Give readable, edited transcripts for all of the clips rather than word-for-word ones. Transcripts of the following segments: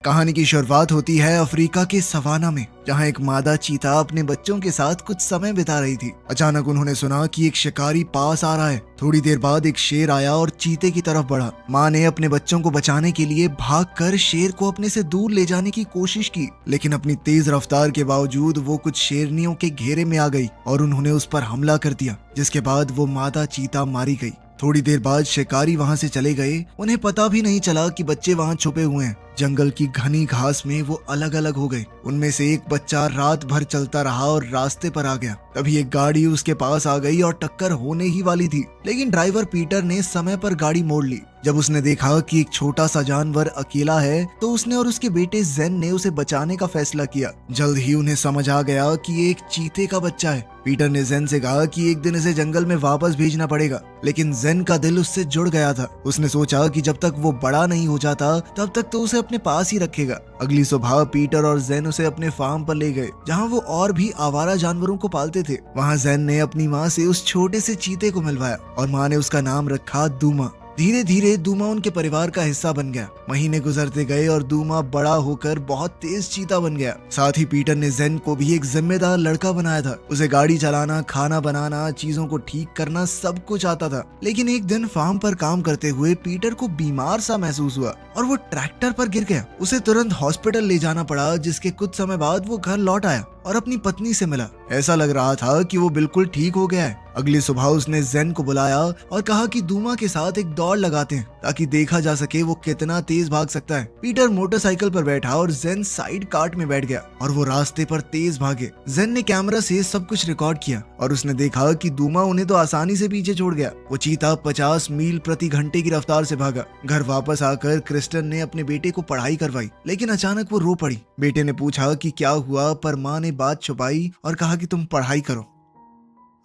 कहानी की शुरुआत होती है अफ्रीका के सवाना में, जहां एक मादा चीता अपने बच्चों के साथ कुछ समय बिता रही थी। अचानक उन्होंने सुना कि एक शिकारी पास आ रहा है। थोड़ी देर बाद एक शेर आया और चीते की तरफ बढ़ा। माँ ने अपने बच्चों को बचाने के लिए भागकर शेर को अपने से दूर ले जाने की कोशिश की, लेकिन अपनी तेज रफ्तार के बावजूद वो कुछ शेरनियों के घेरे में आ गई और उन्होंने उस पर हमला कर दिया, जिसके बाद वो मादा चीता मारी गई। थोड़ी देर बाद शिकारी वहां से चले गए। उन्हें पता भी नहीं चला कि बच्चे वहां छुपे हुए हैं। जंगल की घनी घास में वो अलग अलग हो गए। उनमें से एक बच्चा रात भर चलता रहा और रास्ते पर आ गया। तभी एक गाड़ी उसके पास आ गई और टक्कर होने ही वाली थी, लेकिन ड्राइवर पीटर ने समय पर गाड़ी मोड़ ली। जब उसने देखा कि एक छोटा सा जानवर अकेला है, तो उसने और उसके बेटे जेन ने उसे बचाने का फैसला किया। जल्द ही उन्हें समझ आ गया कि ये एक चीते का बच्चा है। पीटर ने जेन से कहा कि एक दिन इसे जंगल में वापस भेजना पड़ेगा, लेकिन जेन का दिल उससे जुड़ गया था। उसने सोचा कि जब तक वो बड़ा नहीं हो जाता तब तक तो उसे अपने पास ही रखेगा। अगली सुबह पीटर और जेन उसे अपने फार्म पर ले गए, जहां वो और भी आवारा जानवरों को पालते थे। वहां जेन ने अपनी माँ से उस छोटे से चीते को मिलवाया और माँ ने उसका नाम रखा दूमा। धीरे धीरे दूमा उनके परिवार का हिस्सा बन गया। महीने गुजरते गए और दूमा बड़ा होकर बहुत तेज चीता बन गया। साथ ही पीटर ने जेन को भी एक जिम्मेदार लड़का बनाया था। उसे गाड़ी चलाना, खाना बनाना, चीजों को ठीक करना सब कुछ आता था। लेकिन एक दिन फार्म पर काम करते हुए पीटर को बीमार सा महसूस हुआ और वो ट्रैक्टर पर गिर गया। उसे तुरंत हॉस्पिटल ले जाना पड़ा, जिसके कुछ समय बाद वो घर लौट आया और अपनी पत्नी से मिला। ऐसा लग रहा था कि वो बिल्कुल ठीक हो गया है। अगली सुबह उसने जेन को बुलाया और कहा कि दूमा के साथ एक दौड़ लगाते हैं, ताकि देखा जा सके वो कितना तेज भाग सकता है। पीटर मोटरसाइकिल पर बैठा और जेन साइड कार्ट में बैठ गया और वो रास्ते पर तेज भागे। जेन ने कैमरा से सब कुछ रिकॉर्ड किया और उसने देखा कि दूमा उन्हें तो आसानी से पीछे छोड़ गया। वो चीता 50 मील प्रति घंटे की रफ्तार से भागा। घर वापस आकर क्रिस्टन ने अपने बेटे को पढ़ाई करवाई, लेकिन अचानक वो रो पड़ी। बेटे ने पूछा कि क्या हुआ, पर माँ ने बात छुपाई और कहा कि तुम पढ़ाई करो।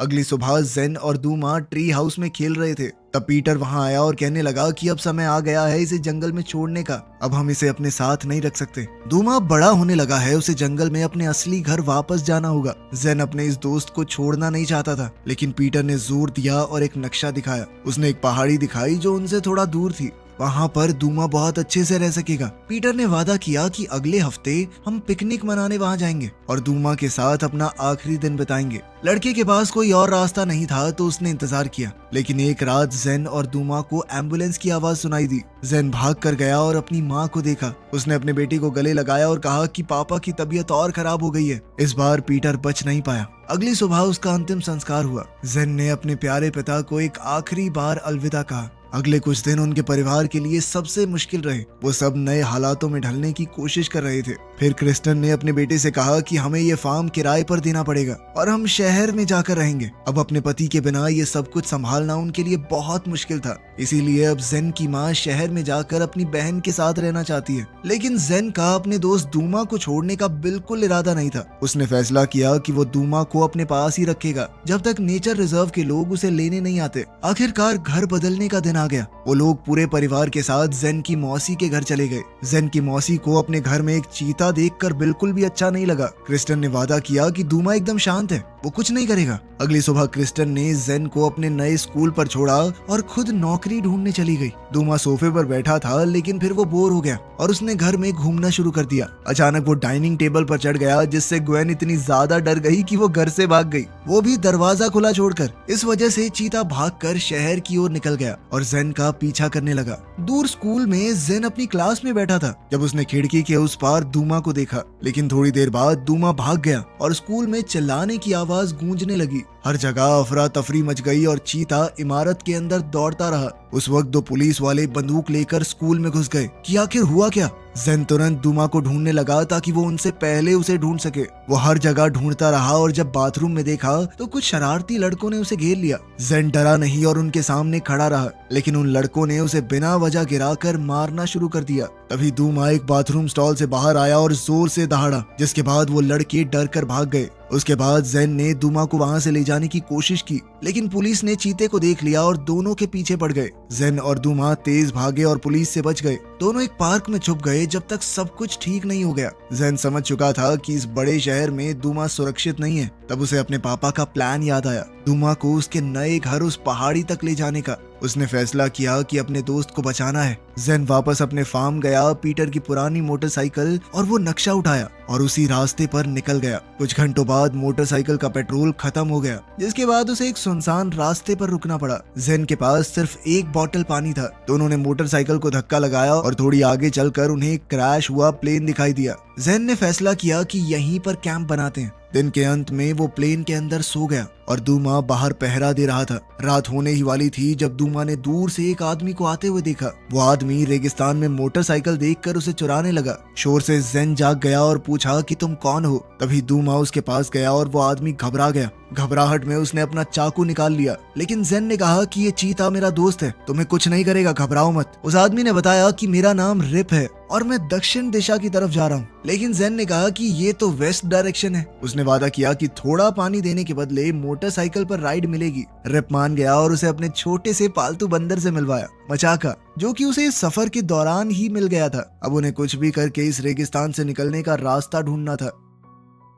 अगली सुबह जेन और दूमा ट्री हाउस में खेल रहे थे। तब पीटर वहां आया और कहने लगा कि अब समय आ गया है इसे जंगल में छोड़ने का। अब हम इसे अपने साथ नहीं रख सकते। दूमा बड़ा होने लगा है, उसे जंगल में अपने असली घर वापस जाना होगा। जेन अपने इस दोस्त को छोड़ना नहीं चाहता था, लेकिन पीटर ने जोर दिया और एक नक्शा दिखाया। उसने एक पहाड़ी दिखाई जो उनसे थोड़ा दूर थी। वहाँ पर दूमा बहुत अच्छे से रह सकेगा। पीटर ने वादा किया कि अगले हफ्ते हम पिकनिक मनाने वहाँ जाएंगे और दूमा के साथ अपना आखिरी दिन बिताएंगे। लड़के के पास कोई और रास्ता नहीं था, तो उसने इंतजार किया। लेकिन एक रात जेन और दूमा को एम्बुलेंस की आवाज सुनाई दी। जेन भाग कर गया और अपनी माँ को देखा। उसने अपने बेटे को गले लगाया और कहा कि पापा की तबीयत और खराब हो गई है। इस बार पीटर बच नहीं पाया। अगली सुबह उसका अंतिम संस्कार हुआ। जेन ने अपने प्यारे पिता को एक आखिरी बार अलविदा कहा। अगले कुछ दिन उनके परिवार के लिए सबसे मुश्किल रहे। वो सब नए हालातों में ढलने की कोशिश कर रहे थे। फिर क्रिस्टन ने अपने बेटे से कहा कि हमें ये फार्म किराए पर देना पड़ेगा और हम शहर में जाकर रहेंगे। अब अपने पति के बिना ये सब कुछ संभालना उनके लिए बहुत मुश्किल था। इसीलिए अब जेन की माँ शहर में जाकर अपनी बहन के साथ रहना चाहती है। लेकिन जेन का अपने दोस्त दूमा को छोड़ने का बिल्कुल इरादा नहीं था। उसने फैसला किया कि वो दूमा को अपने पास ही रखेगा जब तक नेचर रिजर्व के लोग उसे लेने नहीं आते। आखिरकार घर बदलने का दिन आ गया। वो लोग पूरे परिवार के साथ जेन की मौसी के घर चले गए। जेन की मौसी को अपने घर में एक चीता देखकर बिल्कुल भी अच्छा नहीं लगा। क्रिस्टन ने वादा किया कि दूमा एकदम शांत है, वो कुछ नहीं करेगा। अगली सुबह क्रिस्टन ने जेन को अपने नए स्कूल पर छोड़ा और खुद नौकरी ढूंढने चली गई। दूमा सोफे पर बैठा था, लेकिन फिर वो बोर हो गया और उसने घर में घूमना शुरू कर दिया। अचानक वो डाइनिंग टेबल पर चढ़ गया, जिससे ग्वेन इतनी ज्यादा डर गई कि वो घर से भाग गई, वो भी दरवाजा खुला छोड़कर। इस वजह से चीता भागकर शहर की ओर निकल गया और जेन का पीछा करने लगा। दूर स्कूल में जेन अपनी क्लास में बैठा था जब उसने खिड़की के उस पार दूमा को देखा। लेकिन थोड़ी देर बाद दूमा भाग गया और स्कूल में चिल्लाने की आवाज गूंजने लगी। हर जगह अफरा तफरी मच गई और चीता इमारत के अंदर दौड़ता रहा। उस वक्त 2 पुलिस वाले बंदूक लेकर स्कूल में घुस गए कि आखिर हुआ क्या। जेन तुरंत दूमा को ढूंढने लगा ताकि वो उनसे पहले उसे ढूंढ सके। वो हर जगह ढूंढता रहा और जब बाथरूम में देखा तो कुछ शरारती लड़कों ने उसे घेर लिया। जेन डरा नहीं और उनके सामने खड़ा रहा, लेकिन उन लड़कों ने उसे बिना वजह गिराकर मारना शुरू कर दिया। तभी दूमा एक बाथरूम स्टॉल से बाहर आया और जोर से दहाड़ा, जिसके बाद वो लड़के डर कर भाग गए। उसके बाद जेन ने दूमा को वहां से ले जाने की कोशिश की, लेकिन पुलिस ने चीते को देख लिया और दोनों के पीछे पड़ गए। जेन और दूमा तेज भागे और पुलिस से बच गए। दोनों एक पार्क में छुप गए जब तक सब कुछ ठीक नहीं हो गया। जेन समझ चुका था कि इस बड़े शहर में दूमा सुरक्षित नहीं है। तब उसे अपने पापा का प्लान याद आया, दूमा को उसके नए घर उस पहाड़ी तक ले जाने का। उसने फैसला किया कि अपने दोस्त को बचाना है। जेन वापस अपने फार्म गया, पीटर की पुरानी मोटरसाइकिल और वो नक्शा उठाया और उसी रास्ते पर निकल गया। कुछ घंटों बाद मोटरसाइकिल का पेट्रोल खत्म हो गया, जिसके बाद उसे एक सुनसान रास्ते पर रुकना पड़ा। जेन के पास सिर्फ एक बोतल पानी था, तो उन्होंने मोटरसाइकिल को धक्का लगाया और थोड़ी आगे चलकर उन्हें एक क्रैश हुआ प्लेन दिखाई दिया। जेन ने फैसला किया कि यहीं पर कैंप बनाते हैं। दिन के अंत में वो प्लेन के अंदर सो गया और दूमा बाहर पहरा दे रहा था। रात होने ही वाली थी जब दूमा ने दूर से एक आदमी को आते हुए देखा। वो आदमी रेगिस्तान में मोटरसाइकिल देखकर उसे चुराने लगा। शोर से जेन जाग गया और पूछा कि तुम कौन हो। तभी दूमा उसके पास गया और वो आदमी घबरा गया। घबराहट में उसने अपना चाकू निकाल लिया, लेकिन जेन ने कहा कि ये चीता मेरा दोस्त है, तुम्हें कुछ नहीं करेगा, घबराओ मत। उस आदमी ने बताया कि मेरा नाम रिप है और मैं दक्षिण दिशा की तरफ जा रहा हूँ, लेकिन जेन ने कहा कि ये तो वेस्ट डायरेक्शन है। उसने वादा किया कि थोड़ा पानी देने के बदले मोटरसाइकिल पर राइड मिलेगी। रिप मान गया और उसे अपने छोटे से पालतू बंदर से मिलवाया, मचाका, जो कि उसे इस सफर के दौरान ही मिल गया था। अब उन्हें कुछ भी करके इस रेगिस्तान से निकलने का रास्ता ढूंढना था।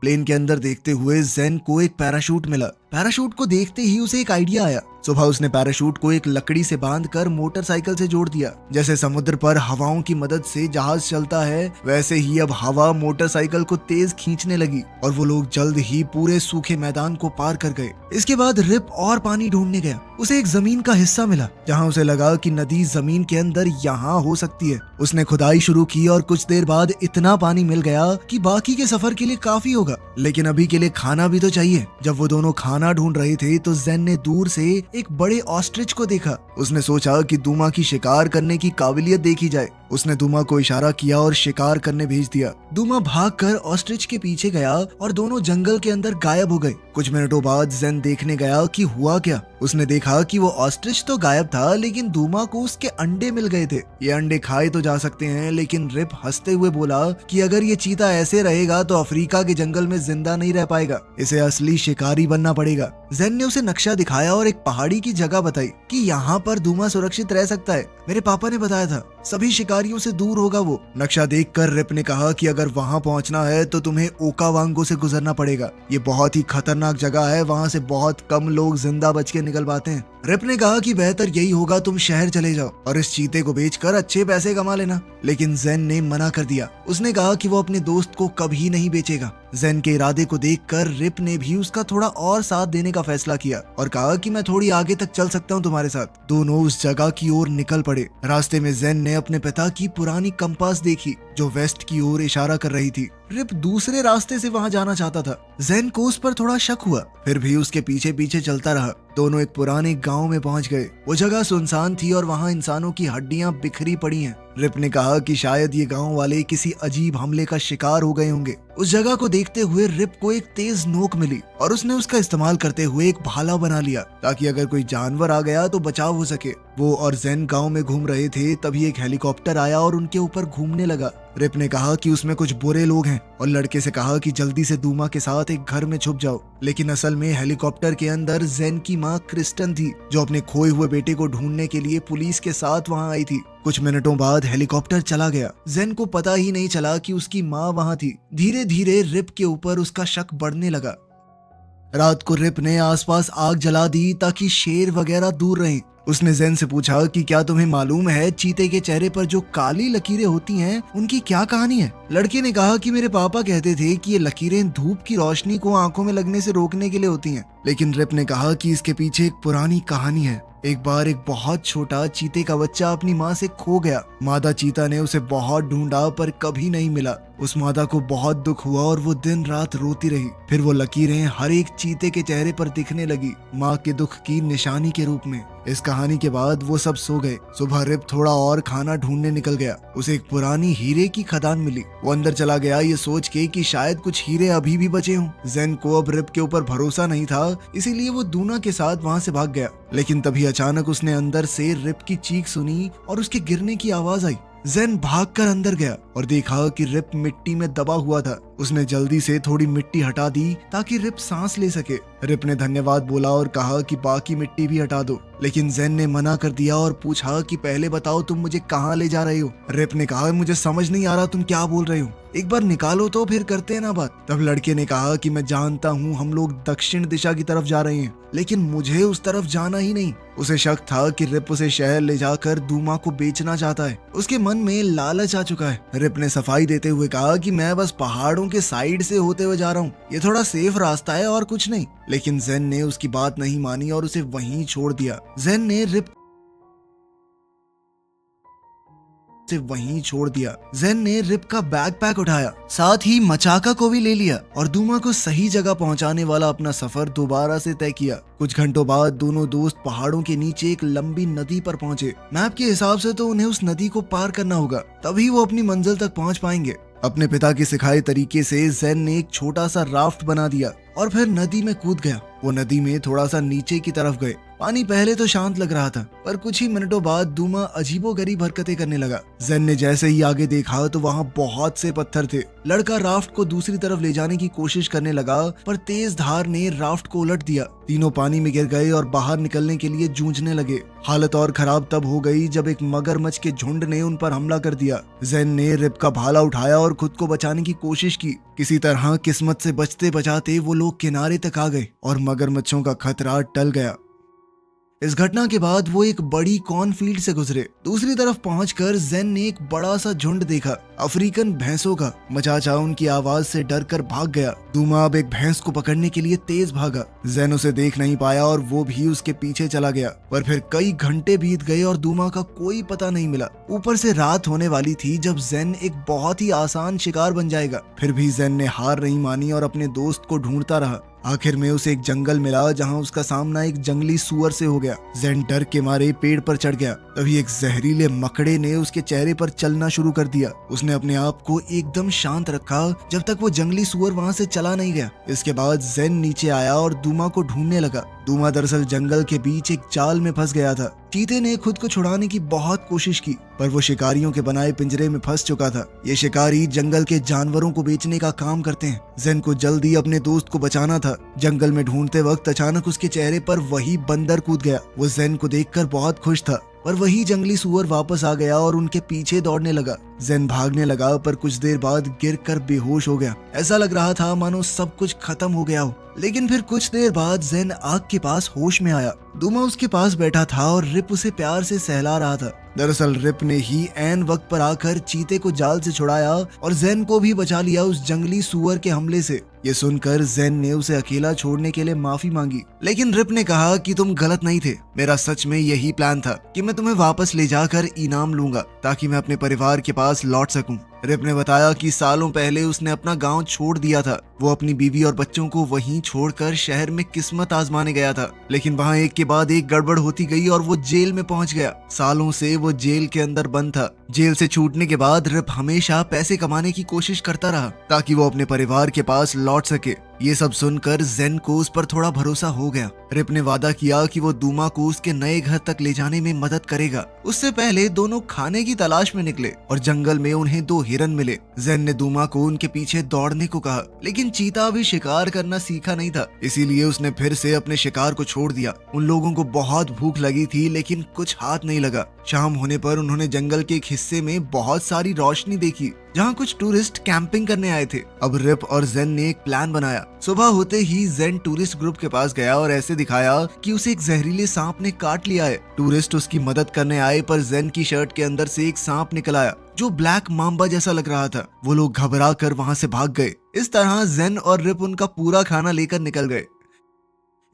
प्लेन के अंदर देखते हुए जेन को एक पैराशूट मिला। पैराशूट को देखते ही उसे एक आइडिया आया। सुबह उसने पैराशूट को एक लकड़ी से बांधकर मोटरसाइकिल से जोड़ दिया। जैसे समुद्र पर हवाओं की मदद से जहाज चलता है, वैसे ही अब हवा मोटरसाइकिल को तेज खींचने लगी और वो लोग जल्द ही पूरे सूखे मैदान को पार कर गए। इसके बाद रिप और पानी ढूंढने गया। उसे एक जमीन का हिस्सा मिला जहाँ उसे लगा कि नदी जमीन के अंदर यहाँ हो सकती है। उसने खुदाई शुरू की और कुछ देर बाद इतना पानी मिल गया कि बाकी के सफर के लिए काफी होगा, लेकिन अभी के लिए खाना भी तो चाहिए। जब वो दोनों खाना ढूंढ रहे थे तो जेन ने दूर से एक बड़े ऑस्ट्रिच को देखा। उसने सोचा कि दूमा की शिकार करने की काबिलियत देखी जाए। उसने दूमा को इशारा किया और शिकार करने भेज दिया। दूमा भागकर ऑस्ट्रिच के पीछे गया और दोनों जंगल के अंदर गायब हो गए। कुछ मिनटों बाद जेन देखने गया कि हुआ क्या। उसने देखा कि वो ऑस्ट्रिच तो गायब था, लेकिन दूमा को उसके अंडे मिल गए थे। ये अंडे खाए तो जा सकते हैं, लेकिन रिप हंसते हुए बोला कि अगर ये चीता ऐसे रहेगा तो अफ्रीका के जंगल में जिंदा नहीं रह पाएगा, इसे असली शिकारी बनना पड़ेगा। जेन ने उसे नक्शा दिखाया और एक पहाड़ी की जगह बताई कि यहाँ पर दूमा सुरक्षित रह सकता है। मेरे पापा ने बताया था, सभी शिकारियों से दूर होगा वो। नक्शा देखकर रिप ने कहा कि अगर वहाँ पहुँचना है तो तुम्हें ओकावांगो से गुजरना पड़ेगा। ये बहुत ही खतरनाक जगह है, वहाँ से बहुत कम लोग जिंदा बच के निकल पाते हैं। रिप ने कहा कि बेहतर यही होगा तुम शहर चले जाओ और इस चीते को बेचकर अच्छे पैसे कमा लेना, लेकिन जेन ने मना कर दिया। उसने कहा कि वो अपने दोस्त को कभी नहीं बेचेगा। जेन के इरादे को देखकर रिप ने भी उसका थोड़ा और साथ देने का फैसला किया और कहा कि मैं थोड़ी आगे तक चल सकता हूँ तुम्हारे साथ। दोनों उस जगह की ओर निकल पड़े। रास्ते में जेन ने अपने पिता की पुरानी कंपास देखी जो वेस्ट की ओर इशारा कर रही थी। रिप दूसरे रास्ते से वहां जाना चाहता था। जेन को उस पर थोड़ा शक हुआ, फिर भी उसके पीछे पीछे चलता रहा। दोनों एक पुराने गांव में पहुंच गए। वो जगह सुनसान थी और वहां इंसानों की हड्डियां बिखरी पड़ी हैं। रिप ने कहा कि शायद ये गांव वाले किसी अजीब हमले का शिकार हो गए होंगे। उस जगह को देखते हुए रिप को एक तेज नोक मिली और उसने उसका इस्तेमाल करते हुए एक भाला बना लिया ताकि अगर कोई जानवर आ गया तो बचाव हो सके। वो और जेन गांव में घूम रहे थे, तभी एक हेलीकॉप्टर आया और उनके ऊपर घूमने लगा। रिप ने कहा कि उसमें कुछ बुरे लोग हैं और लड़के से कहा कि जल्दी से दूमा के साथ एक घर में छुप जाओ, लेकिन असल में हेलीकॉप्टर के अंदर जेन की माँ क्रिस्टन थी जो अपने खोए हुए बेटे को ढूंढने के लिए पुलिस के साथ वहां आई थी। कुछ मिनटों बाद हेलीकॉप्टर चला गया। जेन को पता ही नहीं चला कि उसकी माँ वहां थी। धीरे धीरे रिप के ऊपर उसका शक बढ़ने लगा। रात को रिप ने आसपास आग जला दी ताकि शेर वगैरह दूर रहें। उसने जेन से पूछा कि क्या तुम्हें मालूम है चीते के चेहरे पर जो काली लकीरें होती हैं उनकी क्या कहानी है। लड़के ने कहा कि मेरे पापा कहते थे कि ये लकीरें धूप की रोशनी को आंखों में लगने से रोकने के लिए होती हैं, लेकिन रिप ने कहा कि इसके पीछे एक पुरानी कहानी है। एक बार एक बहुत छोटा चीते का बच्चा अपनी माँ से खो गया। मादा चीता ने उसे बहुत ढूंढा पर कभी नहीं मिला। उस मादा को बहुत दुख हुआ और वो दिन रात रोती रही। फिर वो लकीरें हर एक चीते के चेहरे पर दिखने लगी, माँ के दुख की निशानी के रूप में। इस कहानी के बाद वो सब सो गए। सुबह रिप थोड़ा और खाना ढूंढने निकल गया। उसे एक पुरानी हीरे की खदान मिली। वो अंदर चला गया ये सोच के कि शायद कुछ हीरे अभी भी बचे हों। जेन को अब रिप के ऊपर भरोसा नहीं था, इसीलिए वो दूना के साथ वहाँ से भाग गया। लेकिन तभी अचानक उसने अंदर से रिप की चीख सुनी और उसके गिरने की आवाज आई। जेन भागकर अंदर गया और देखा कि रिप मिट्टी में दबा हुआ था। उसने जल्दी से थोड़ी मिट्टी हटा दी ताकि रिप सांस ले सके। रिप ने धन्यवाद बोला और कहा कि बाकी मिट्टी भी हटा दो, लेकिन जेन ने मना कर दिया और पूछा कि पहले बताओ तुम मुझे कहाँ ले जा रहे हो। रिप ने कहा मुझे समझ नहीं आ रहा तुम क्या बोल रहे हो। एक बार निकालो तो फिर करते हैं ना बात। तब लड़के ने कहा कि मैं जानता हूँ हम लोग दक्षिण दिशा की तरफ जा रहे हैं, लेकिन मुझे उस तरफ जाना ही नहीं। उसे शक था कि रिप उसे शहर ले जाकर दूमा को बेचना चाहता है। उसके मन में लालच आ चुका है। रिप ने सफाई देते हुए कहा कि मैं बस पहाड़ों के साइड से होते हुए जा रहा हूँ, ये थोड़ा सेफ रास्ता है और कुछ नहीं। लेकिन जेन ने उसकी बात नहीं मानी और उसे वहीं छोड़ दिया। जेन ने रिप का बैकपैक उठाया, साथ ही मचाका को भी ले लिया और दूमा को सही जगह पहुंचाने वाला अपना सफर दोबारा से तय किया। कुछ घंटों बाद दोनों दोस्त पहाड़ों के नीचे एक लंबी नदी पर पहुंचे। मैप के हिसाब से तो उन्हें उस नदी को पार करना होगा, तभी वो अपनी मंजिल तक पहुंच पाएंगे। अपने पिता के सिखाए तरीके से जेन ने एक छोटा सा राफ्ट बना दिया और फिर नदी में कूद गया। वो नदी में थोड़ा सा नीचे की तरफ गए। पानी पहले तो शांत लग रहा था, पर कुछ ही मिनटों बाद दूमा अजीबोगरीब हरकतें करने लगा। जेन ने जैसे ही आगे देखा तो वहाँ बहुत से पत्थर थे। लड़का राफ्ट को दूसरी तरफ ले जाने की कोशिश करने लगा, पर तेज धार ने राफ्ट को उलट दिया। तीनों पानी में गिर गए और बाहर निकलने के लिए जूझने लगे। हालत और खराब तब हो गई जब एक मगरमच्छ के झुंड ने उन पर हमला कर दिया। जेन ने रिप का भाला उठाया और खुद को बचाने की कोशिश की। किसी तरह किस्मत से बचते बचाते वो लोग किनारे तक आ गए और मगरमच्छों का खतरा टल गया। इस घटना के बाद वो एक बड़ी कॉर्नफील्ड से गुजरे। दूसरी तरफ पहुंचकर जेन ने एक बड़ा सा झुंड देखा, अफ्रीकन भैंसों का। मचाचा उनकी आवाज से डरकर भाग गया। दूमा अब एक भैंस को पकड़ने के लिए तेज भागा। जेन उसे देख नहीं पाया और वो भी उसके पीछे चला गया, पर फिर कई घंटे बीत गए और दूमा का कोई पता नहीं मिला। ऊपर से रात होने वाली थी जब जेन एक बहुत ही आसान शिकार बन जाएगा। फिर भी जेन ने हार नहीं मानी और अपने दोस्त को ढूंढता रहा। आखिर में उसे एक जंगल मिला जहां उसका सामना एक जंगली सुअर से हो गया। जेन डर के मारे पेड़ पर चढ़ गया। तभी एक जहरीले मकड़े ने उसके चेहरे पर चलना शुरू कर दिया। उसने अपने आप को एकदम शांत रखा जब तक वो जंगली सुअर वहां से चला नहीं गया। इसके बाद जेन नीचे आया और दूमा को ढूंढने लगा। दूमा दरअसल जंगल के बीच एक जाल में फंस गया था। चीते ने खुद को छुड़ाने की बहुत कोशिश की, पर वो शिकारियों के बनाए पिंजरे में फंस चुका था। ये शिकारी जंगल के जानवरों को बेचने का काम करते हैं। जेन को जल्दी अपने दोस्त को बचाना था। जंगल में ढूंढते वक्त अचानक उसके चेहरे पर वही बंदर कूद गया। वो जेन को देखकर बहुत खुश था, पर वही जंगली सुअर वापस आ गया और उनके पीछे दौड़ने लगा। जेन भागने लगा, पर कुछ देर बाद गिरकर बेहोश हो गया। ऐसा लग रहा था मानो सब कुछ खत्म हो गया हो। लेकिन फिर कुछ देर बाद जेन आग के पास होश में आया। दूमा उसके पास बैठा था और रिप उसे प्यार से सहला रहा था। दरअसल रिप ने ही ऐन वक्त पर आकर चीते को जाल से छुड़ाया और जेन को भी बचा लिया उस जंगली सुअर के हमले से। ये सुनकर जेन ने उसे अकेला छोड़ने के लिए माफी मांगी, लेकिन रिप ने कहा कि तुम गलत नहीं थे। मेरा सच में यही प्लान था कि मैं तुम्हें वापस ले जाकर इनाम लूंगा ताकि मैं अपने परिवार के पास लौट सकूं। रिप ने बताया कि सालों पहले उसने अपना गांव छोड़ दिया था। वो अपनी बीवी और बच्चों को वहीं छोड़कर शहर में किस्मत आजमाने गया था, लेकिन वहां एक के बाद एक गड़बड़ होती गई और वो जेल में पहुंच गया। सालों से वो जेल के अंदर बंद था। जेल से छूटने के बाद रिप हमेशा पैसे कमाने की कोशिश करता रहा ताकि वो अपने परिवार के पास लौट सके। ये सब सुनकर जेन को उस पर थोड़ा भरोसा हो गया। रिप ने वादा किया कि वो दूमा को उसके नए घर तक ले जाने में मदद करेगा। उससे पहले दोनों खाने की तलाश में निकले और जंगल में उन्हें 2 हिरन मिले। जेन ने दूमा को उनके पीछे दौड़ने को कहा, लेकिन चीता अभी शिकार करना सीखा नहीं था, इसीलिए उसने फिर से अपने शिकार को छोड़ दिया। उन लोगों को बहुत भूख लगी थी, लेकिन कुछ हाथ नहीं लगा। शाम होने पर उन्होंने जंगल के एक हिस्से में बहुत सारी रोशनी देखी जहाँ कुछ टूरिस्ट कैंपिंग करने आए थे। अब रिप और जेन ने एक प्लान बनाया। सुबह होते ही जेन टूरिस्ट ग्रुप के पास गया और ऐसे दिखाया कि उसे एक जहरीले सांप ने काट लिया है। टूरिस्ट उसकी मदद करने आए, पर जेन की शर्ट के अंदर से एक सांप निकल आया जो ब्लैक मांबा जैसा लग रहा था। वो लोग घबरा कर वहाँ से भाग गए। इस तरह जेन और रिप उनका पूरा खाना लेकर निकल गए।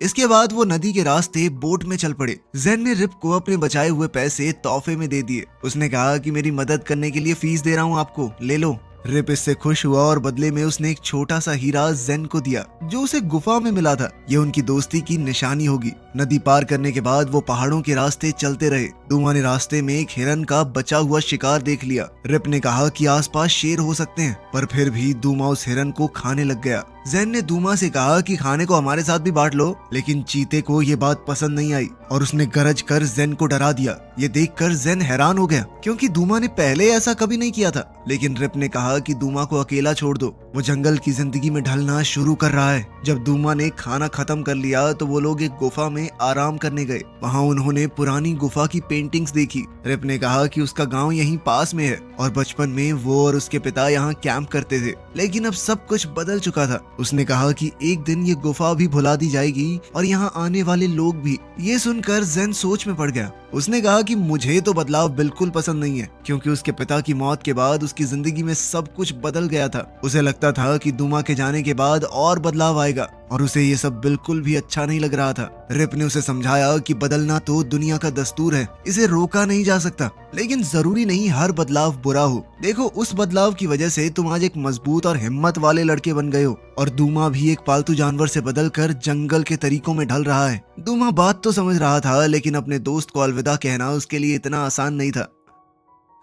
इसके बाद वो नदी के रास्ते बोट में चल पड़े। जेन ने रिप को अपने बचाए हुए पैसे तोहफे में दे दिए। उसने कहा कि मेरी मदद करने के लिए फीस दे रहा हूँ आपको, ले लो। रिप इससे खुश हुआ और बदले में उसने एक छोटा सा हीरा जेन को दिया जो उसे गुफा में मिला था। ये उनकी दोस्ती की निशानी होगी। नदी पार करने के बाद वो पहाड़ों के रास्ते चलते रहे। दूमा ने रास्ते में एक हिरन का बचा हुआ शिकार देख लिया। रिप ने कहा कि आसपास शेर हो सकते हैं, पर फिर भी दूमा उस हिरन को खाने लग गया। जेन ने दूमा से कहा कि खाने को हमारे साथ भी बांट लो, लेकिन चीते को ये बात पसंद नहीं आई और उसने गरज कर जेन को डरा दिया। ये देखकर जेन हैरान हो गया क्योंकि दूमा ने पहले ऐसा कभी नहीं किया था। लेकिन रिप ने कहा कि दूमा को अकेला छोड़ दो, वो जंगल की जिंदगी में ढलना शुरू कर रहा है। जब दूमा ने खाना खत्म कर लिया तो वो लोग एक गुफा में आराम करने गए। वहाँ उन्होंने पुरानी गुफा की पेंटिंग्स देखी। रिप ने कहा कि उसका गांव यहीं पास में है और बचपन में वो और उसके पिता यहाँ कैंप करते थे, लेकिन अब सब कुछ बदल चुका था। उसने कहा कि एक दिन ये गुफा भी भुला दी जाएगी और यहाँ आने वाले लोग भी। ये सुनकर जेन सोच में पड़ गया। उसने कहा कि मुझे तो बदलाव बिल्कुल पसंद नहीं है, क्योंकि उसके पिता की मौत के बाद उसकी जिंदगी में सब कुछ बदल गया था। उसे लगता था कि दूमा के जाने के बाद और बदलाव आएगा और उसे ये सब बिल्कुल भी अच्छा नहीं लग रहा था। रिप ने उसे समझाया कि बदलना तो दुनिया का दस्तूर है, इसे रोका नहीं जा सकता, लेकिन जरूरी नहीं हर बदलाव बुरा हो। देखो, उस बदलाव की वजह से तुम आज एक मजबूत और हिम्मत वाले लड़के बन गए हो और दूमा भी एक पालतू जानवर से बदलकर जंगल के तरीकों में ढल रहा है। दूमा बात तो समझ रहा था, लेकिन अपने दोस्त को अलविदा कहना उसके लिए इतना आसान नहीं था।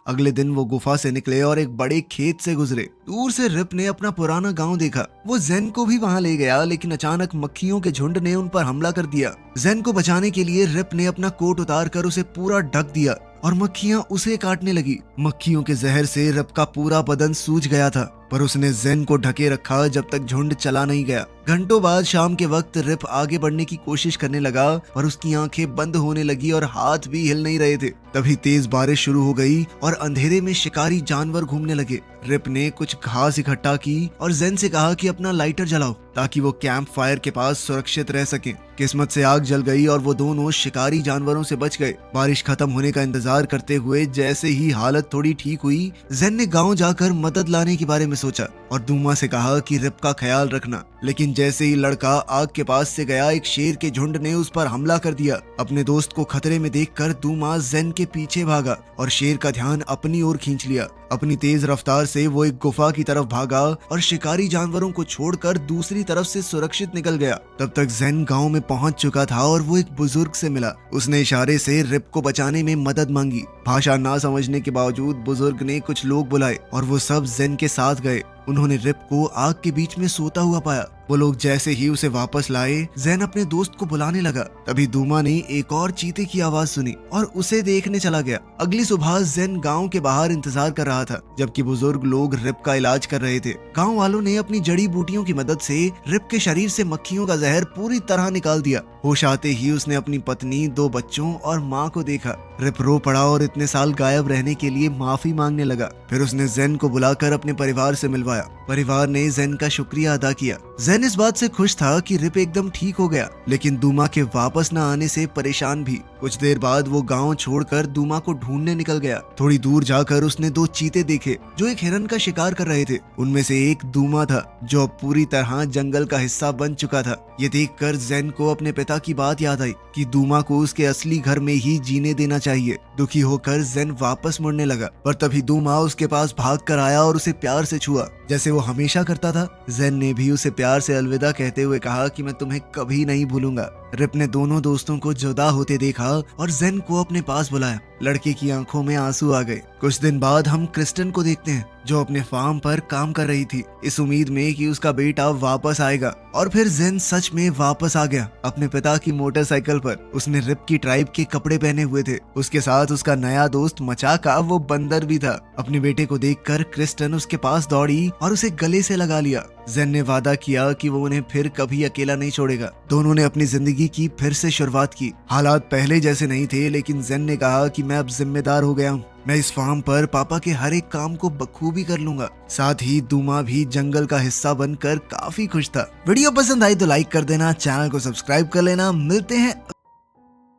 अगले दिन वो गुफा से निकले और एक बड़े खेत से गुजरे। दूर से रिप ने अपना पुराना गांव देखा। वो जेन को भी वहां ले गया, लेकिन अचानक मक्खियों के झुंड ने उन पर हमला कर दिया। जेन को बचाने के लिए रिप ने अपना कोट उतार कर उसे पूरा ढक दिया और मक्खियां उसे काटने लगी। मक्खियों के जहर से रिप का पूरा बदन सूज गया था, पर उसने जेन को ढके रखा जब तक झुंड चला नहीं गया। घंटों बाद शाम के वक्त रिप आगे बढ़ने की कोशिश करने लगा, पर उसकी आंखें बंद होने लगी और हाथ भी हिल नहीं रहे थे। तभी तेज बारिश शुरू हो गई और अंधेरे में शिकारी जानवर घूमने लगे। रिप ने कुछ घास इकट्ठा की और जेन से कहा कि अपना लाइटर जलाओ ताकि वो कैंप फायर के पास सुरक्षित रह सके। किस्मत से आग जल गई और वो दोनों शिकारी जानवरों से बच गए। बारिश खत्म होने का इंतजार करते हुए जैसे ही हालत थोड़ी ठीक हुई, जेन ने गांव जाकर मदद लाने के बारे में सोचा और दूमा से कहा कि रिप का ख्याल रखना। लेकिन जैसे ही लड़का आग के पास से गया, एक शेर के झुंड ने उस पर हमला कर दिया। अपने दोस्त को खतरे में देखकर दूमा जेन के पीछे भागा और शेर का ध्यान अपनी ओर खींच लिया। अपनी तेज रफ्तार से वो एक गुफा की तरफ भागा और शिकारी जानवरों को छोड़कर दूसरी तरफ से सुरक्षित निकल गया। तब तक जेन गांव में पहुंच चुका था और वो एक बुजुर्ग से मिला। उसने इशारे से रिप को बचाने में मदद मांगी। भाषा ना समझने के बावजूद बुजुर्ग ने कुछ लोग बुलाए और वो सब जेन के साथ गए। उन्होंने रिप को आग के बीच में सोता हुआ पाया। वो लोग जैसे ही उसे वापस लाए, जेन अपने दोस्त को बुलाने लगा। तभी दूमा ने एक और चीते की आवाज सुनी और उसे देखने चला गया। अगली सुबह जेन गांव के बाहर इंतजार कर रहा था, जबकि बुजुर्ग लोग रिप का इलाज कर रहे थे। गांव वालों ने अपनी जड़ी बूटियों की मदद से रिप के शरीर से मक्खियों का जहर पूरी तरह निकाल दिया। होश आते ही उसने अपनी पत्नी, 2 बच्चों और माँ को देखा। रिप रो पड़ा और इतने साल गायब रहने के लिए माफी मांगने लगा। फिर उसने जेन को बुलाकर अपने परिवार से मिलवाया। परिवार ने जेन का शुक्रिया अदा किया। जेन इस बात से खुश था कि रिप एकदम ठीक हो गया, लेकिन दूमा के वापस न आने से परेशान भी। कुछ देर बाद वो गांव छोड़कर दूमा को ढूंढने निकल गया। थोड़ी दूर जाकर उसने 2 चीते देखे जो एक हिरन का शिकार कर रहे थे। उनमें से एक दूमा था, जो अब पूरी तरह जंगल का हिस्सा बन चुका था। ये देखकर जेन को अपने पिता की बात याद आई कि दूमा को उसके असली घर में ही जीने देना चाहिए। दुखी होकर जेन वापस मुड़ने लगा, पर तभी दूमा उसके पास भाग कर आया और उसे प्यार से छुआ, जैसे वो हमेशा करता था। जेन ने भी उसे प्यार से अलविदा कहते हुए कहा कि मैं तुम्हें कभी नहीं भूलूंगा। रिप ने दोनों दोस्तों को जुदा होते देखा और जेन को अपने पास बुलाया। लड़के की आंखों में आंसू आ गए। कुछ दिन बाद हम क्रिस्टन को देखते हैं, जो अपने फार्म पर काम कर रही थी, इस उम्मीद में कि उसका बेटा वापस आएगा। और फिर जेन सच में वापस आ गया, अपने पिता की मोटरसाइकिल पर। उसने रिप की ट्राइब के कपड़े पहने हुए थे। उसके साथ उसका नया दोस्त मचाका, वो बंदर भी था। अपने बेटे को देखकर क्रिस्टन उसके पास दौड़ी और उसे गले से लगा लिया। जेन ने वादा किया कि वो उन्हें फिर कभी अकेला नहीं छोड़ेगा। दोनों ने अपनी जिंदगी की फिर से शुरुआत की। हालात पहले जैसे नहीं थे, लेकिन जेन ने कहा कि मैं अब जिम्मेदार हो गया हूँ। मैं इस फार्म पर पापा के हर एक काम को बखूबी कर लूंगा। साथ ही दूमा भी जंगल का हिस्सा बनकर काफी खुश था। वीडियो पसंद आई तो लाइक कर देना, चैनल को सब्सक्राइब कर लेना। मिलते हैं